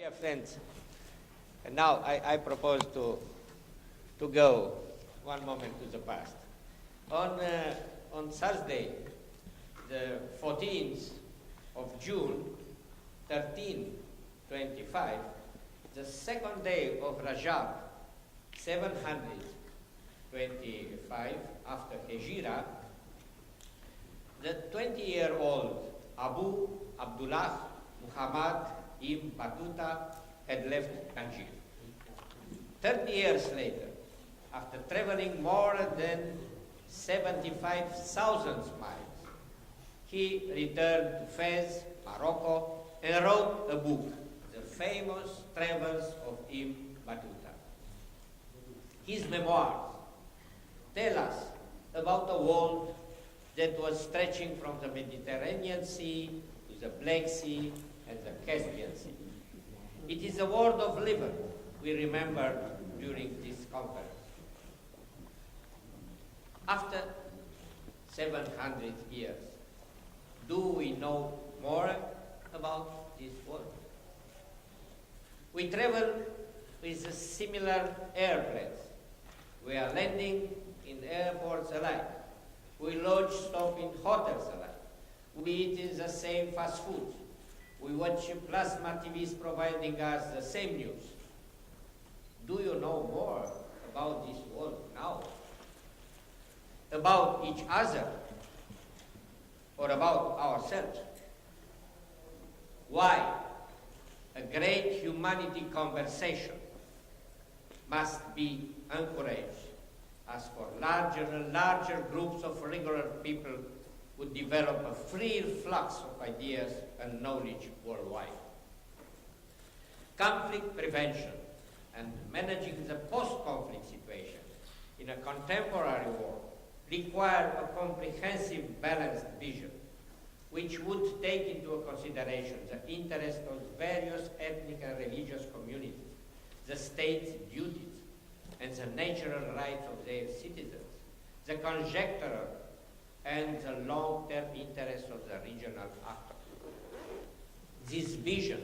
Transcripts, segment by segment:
Dear friends, and now I propose to go one moment to the past. On Thursday, the 14th of June, 1325, the second day of Rajab, 725 after Hijra, the 20-year-old Abu Abdullah Muhammad Ibn Battuta had left Tangier. 30 years later, after traveling more than 75,000 miles, he returned to Fez, Morocco, and wrote a book, The Famous Travels of Ibn Battuta. His memoirs tell us about a world that was stretching from the Mediterranean Sea to the Black Sea and the Caspian Sea. It is a world of Levant we remember during this conference. After 700 years, do we know more about this world? We travel with a similar airplanes. We are landing in airports alike. We lodge stop in hotels alike. We eat in the same fast food. We watch plasma TVs providing us the same news. Do you know more about this world now? About each other? Or about ourselves? Why? A great humanity conversation must be encouraged as for larger and larger groups of regular people would develop a free flux of ideas and knowledge worldwide. Conflict prevention and managing the post-conflict situation in a contemporary world require a comprehensive, balanced vision, which would take into consideration the interests of various ethnic and religious communities, the state's duties, and the natural rights of their citizens, the conjectural and the long-term interests of the regional actors. This vision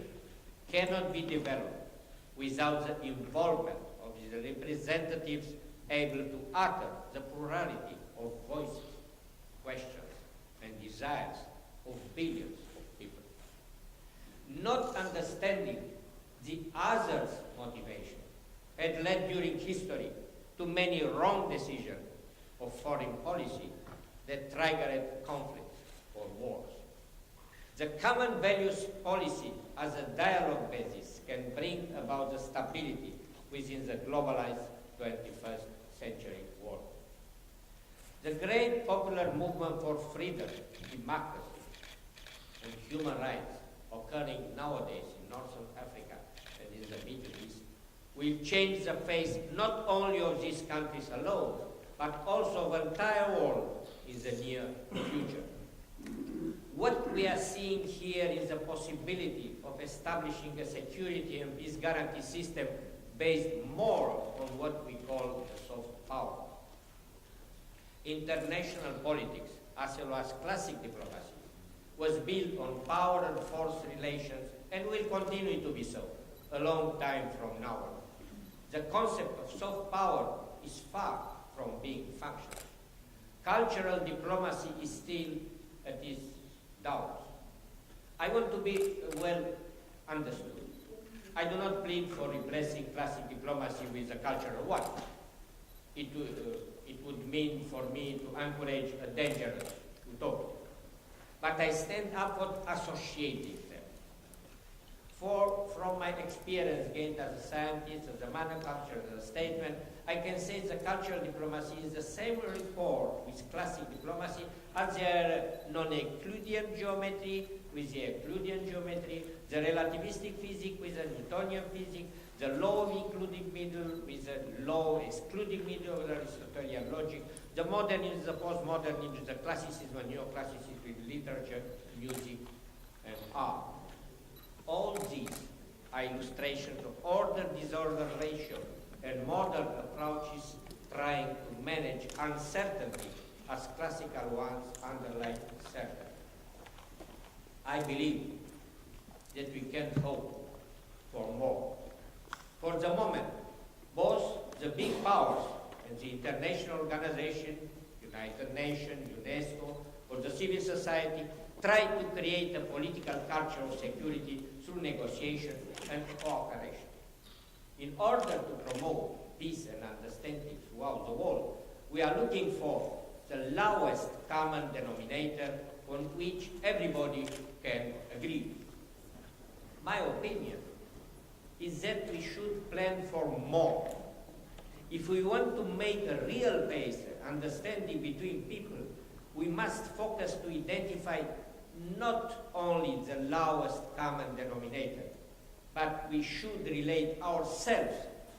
cannot be developed without the involvement of the representatives able to utter the plurality of voices, questions, and desires of billions of people. Not understanding the other's motivation had led during history to many wrong decisions of foreign policy that triggered conflicts or wars. The common values policy as a dialogue basis can bring about the stability within the globalized 21st century world. The great popular movement for freedom, democracy, and human rights occurring nowadays in Northern Africa and in the Middle East will change the face not only of these countries alone, but also of the entire world in the near future. What we are seeing here is the possibility of establishing a security and peace guarantee system based more on what we call the soft power. International politics, as well as classic diplomacy, was built on power and force relations and will continue to be so a long time from now on. The concept of soft power is far from being functional. Cultural diplomacy is still at its doubts. I want to be well understood. I do not plead for replacing classic diplomacy with a cultural one. It would mean for me to encourage a dangerous utopia. But I stand up for associating them. From my experience gained as a scientist, as a manufacturer, as a statesman, I can say the cultural diplomacy is the same rapport with classic diplomacy as their non-Euclidean geometry with the Euclidean geometry, the relativistic physics with the Newtonian physics, the law of including middle with the law excluding middle of the Aristotelian logic, the modernism, the postmodernism, the classicism and neoclassicism with literature, music, and art. All these are illustrations of order-disorder ratio and modern approaches trying to manage uncertainty as classical ones underline certainty. I believe that we can hope for more. For the moment, both the big powers and the international organization, United Nations, UNESCO, or the civil society, try to create a political culture of security through negotiation and cooperation. In order to promote peace and understanding throughout the world, we are looking for the lowest common denominator on which everybody can agree. My opinion is that we should plan for more. If we want to make a real peace understanding between people, we must focus to identify not only the lowest common denominator, but we should relate ourselves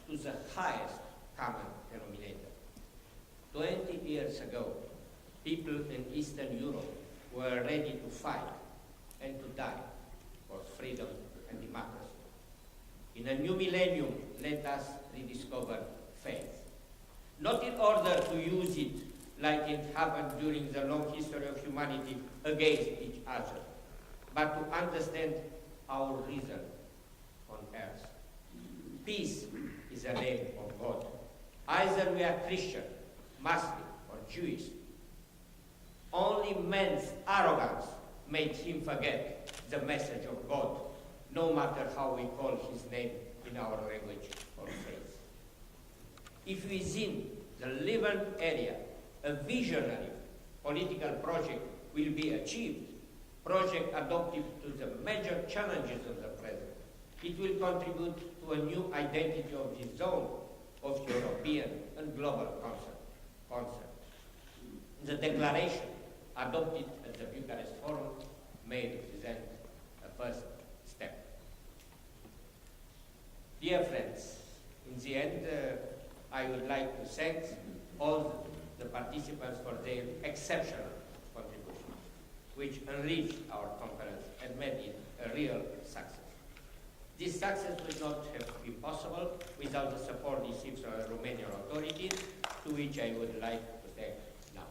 to the highest common denominator. 20 years ago, people in Eastern Europe were ready to fight and to die for freedom and democracy. In a new millennium, let us rediscover faith. Not in order to use it like it happened during the long history of humanity against each other, but to understand our reason on earth. Peace is the name of God. Either we are Christian, Muslim, or Jewish. Only man's arrogance made him forget the message of God, no matter how we call his name in our language or faith. If within the Levant area a visionary political project will be achieved, project adapted to the major challenges of the present, it will contribute to a new identity of the zone of European and global concept. The declaration adopted at the Bucharest Forum may represent a first step. Dear friends, in the end, I would like to thank all the participants for their exceptional contributions, which enriched our conference and made it a real success. This success would not have been possible without the support received from the Romanian authorities, to which I would like to thank now.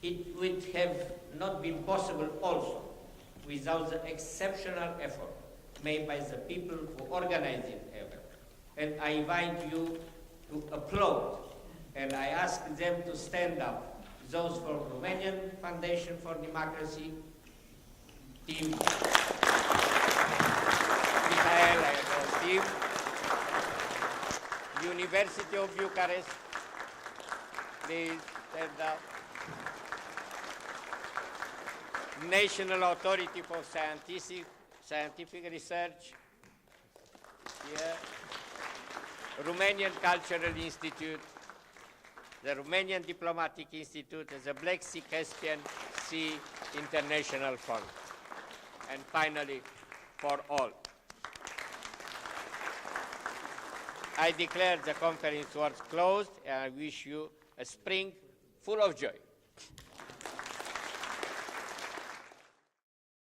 It would have not been possible also without the exceptional effort made by the people who organized it ever. And I invite you to applaud, and I ask them to stand up. Those from Romanian Foundation for Democracy, Team Michael and team, University of Bucharest, please stand up. National Authority for Scientific Research, here. Romanian Cultural Institute, the Romanian Diplomatic Institute, and the Black Sea Caspian Sea International Fund. And finally, for all. I declare the conference was closed, and I wish you a spring full of joy.